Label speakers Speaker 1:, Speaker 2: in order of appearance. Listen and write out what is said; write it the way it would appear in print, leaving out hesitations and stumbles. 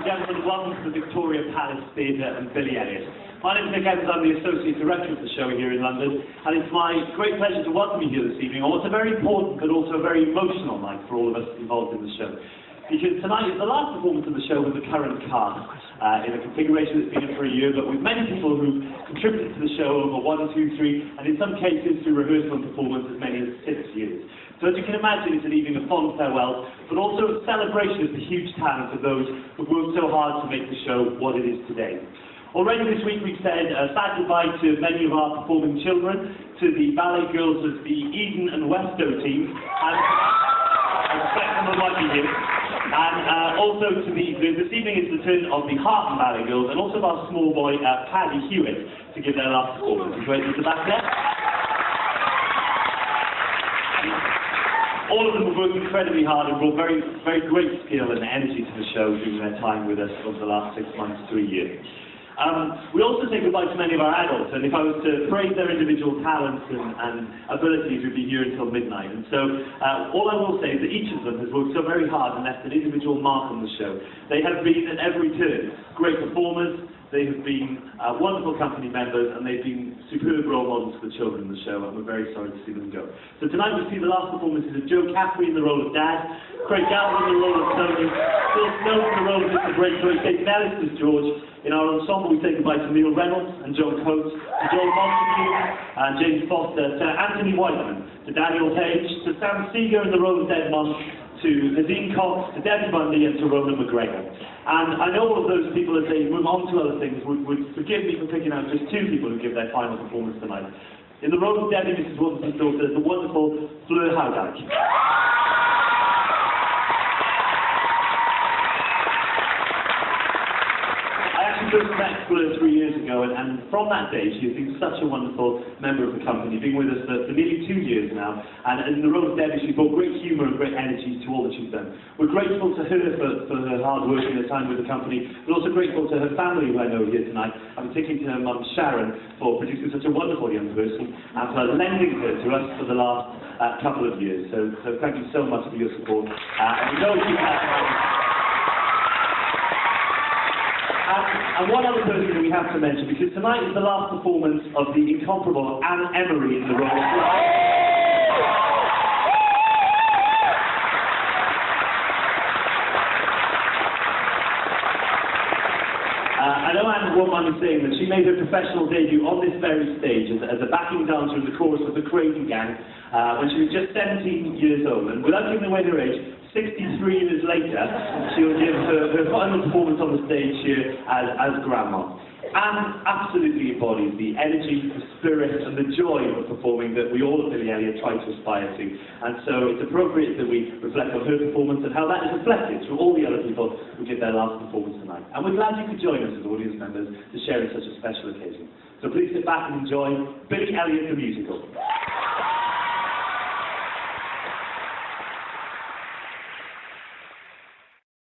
Speaker 1: gentlemen, welcome to the Victoria Palace Theatre and Billy Elliot. My name is Nick Evans, I'm the Associate Director of the show here in London, and it's my great pleasure to welcome you here this evening on what's a very important but also a very emotional night for all of us involved in the show. Because tonight is the last performance of the show with the current cast, in a configuration that's been in for a year, but with many people who've contributed to the show over 1, 2, 3, and in some cases through rehearsal and performance as many as 6 years. So as you can imagine, it's an evening of fond farewell, but also a celebration of the huge talent of those who've worked so hard to make the show what it is today. Already this week we've said sad goodbye to many of our performing children, to the ballet girls of the Eden and Westow teams, and I expect them might be here. And also to this evening is the turn of the Harton Ballet girls, and also of our small boy Paddy Hewitt to give their last performance. He's waiting at the back there. All of them have worked incredibly hard and brought very, very great skill and energy to the show during their time with us over the last 6 months to a year. We also say goodbye to many of our adults, and if I was to praise their individual talents and abilities, we'd be here until midnight. And so, all I will say is that each of them has worked so very hard and left an individual mark on the show. They have been, at every turn, great performers, they have been wonderful company members, and they've been superb role models for the children in the show, and we're very sorry to see them go. So tonight we see the last performances of Joe Caffrey in the role of Dad, Craig Gallagher in the role of Tony, Phil Snow in the role of Mr. Braithwaite, Dave Ellis as George. In our ensemble we say goodbye to Neil Reynolds and John Coates, to Joel Montague and James Foster, to Anthony Whiteman, to Daniel Page, to Sam Seeger in the role of Desmond, to Nadine Cox, to Debbie Bundy and to Rona McGregor. And I know all of those people, as they move on to other things, would forgive me for picking out just 2 people who give their final performance tonight. In the role of Debbie, Mrs. Wilson's daughter, the wonderful Fleur Houdijk. I first met Fleur 3 years ago, and from that day she has been such a wonderful member of the company, being with us for nearly 2 years now, and in the role of Debbie she's brought great humour and great energy to all that she's done. We're grateful to her for her hard work and her time with the company, but also grateful to her family who I know here tonight, and particularly to her mum Sharon for producing such a wonderful young person and for lending her to us for the last couple of years. So thank you so much for your support. And we know you have. And one other person that we have to mention, because tonight is the last performance of the incomparable Ann Emery in the role of I know Anne won't mind me saying that she made her professional debut on this very stage as a backing dancer in the chorus of the Crazy Gang when she was just 17 years old. And without giving away her age, 63 years later, she'll give her final performance on the stage here as Grandma. Anne absolutely embodies the energy, the spirit and the joy of performing that we all at Billy Elliot try to aspire to. And so it's appropriate that we reflect on her performance and how that is reflected through all the other people who give their last performance tonight. And we're glad you could join us as audience members to share in such a special occasion. So please sit back and enjoy Billy Elliot the musical.